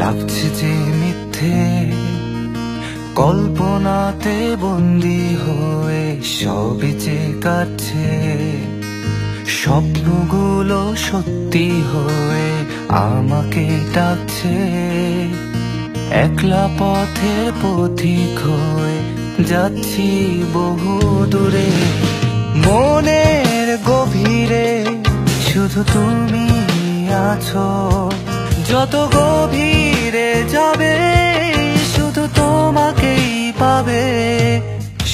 লাগছে যে মিথ্যে, কল্পনাতে বন্দি হয়ে সবই যে কাটছে। স্বপ্নগুলো সত্যি হয়ে আমাকে ডাকছে। একলা পথের পথিক হয়ে যাচ্ছি বহু দূরে। মনের গভীরে শুধু তুমি আছো, যত গভীরে যাবে শুধু তোমাকেই পাবে,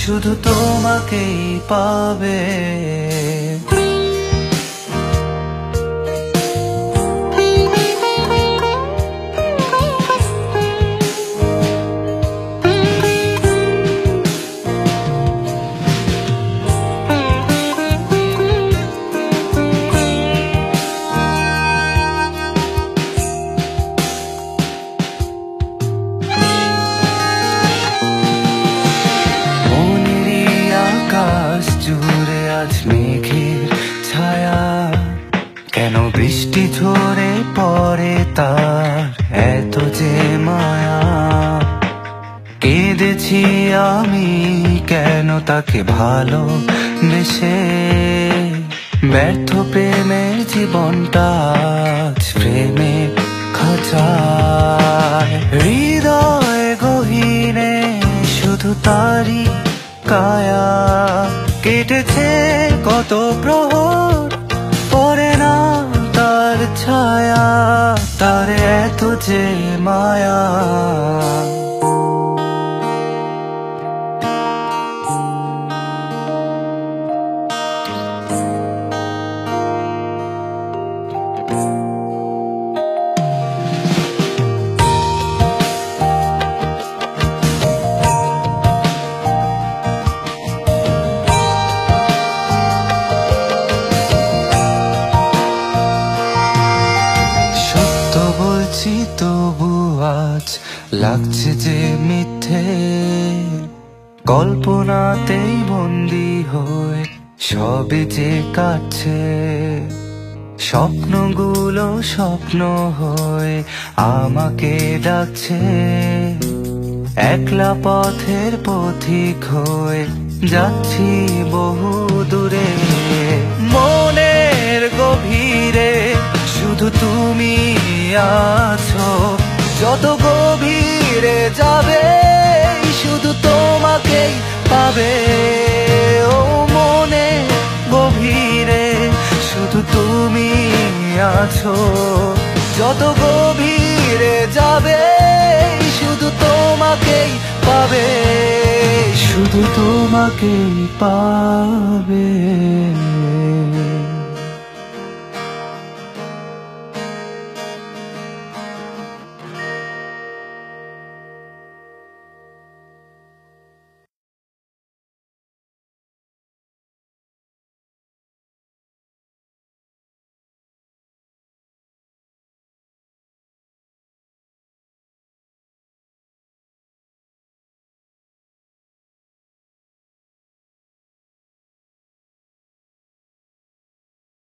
শুধু তোমাকেই পাবে। জুড়ে আজ মেঘের ছায়া, কেন বৃষ্টি ঝরে পড়ে তার এত যে মায়া। কেঁদেছি আমি কেন তাকে ভালোবেসে, ব্যর্থ প্রেমের জীবনটা আজ প্রেমের খাঁচায়। হৃদয় গহীনে শুধু তারি কায়া, কেটেছে কত প্রহর পরে না তার ছায়া, তার এত যে মায়া। তবু আজ লাগছে যে মিথ্যে, কল্পনাতেই বন্দি হয়ে সবে যে কাটছে। স্বপ্নগুলো স্বপ্ন হয়ে আমাকে ডাকছে। একলা পথের পথিক হয়ে যাচ্ছি বহু দূরে। মনের গভীরে শুধু তুমি আছো, যত গভীরে যাবে শুধু তোমাকেই পাবে। ও মনে গভীরে শুধু তুমি আছো, যত গভীরে যাবে শুধু তোমাকেই পাবে, শুধু তোমাকেই পাবে।